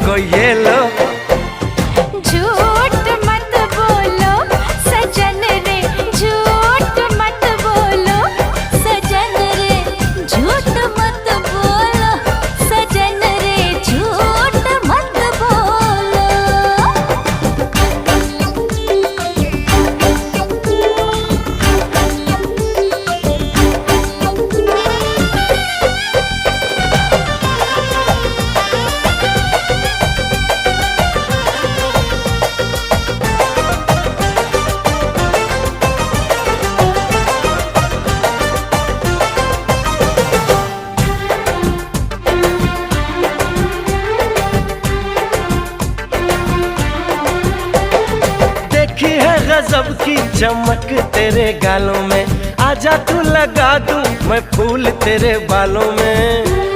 हमको ये लो। झूठ मत बोलो सजन रे, झूठ मत बोलो सजन रे, झूठ मत बोलो सजन रे, झूठ मत बोलो। देखी है गजब की चमक तेरे गालों में, आजा तू लगा दूं मैं फूल तेरे बालों में।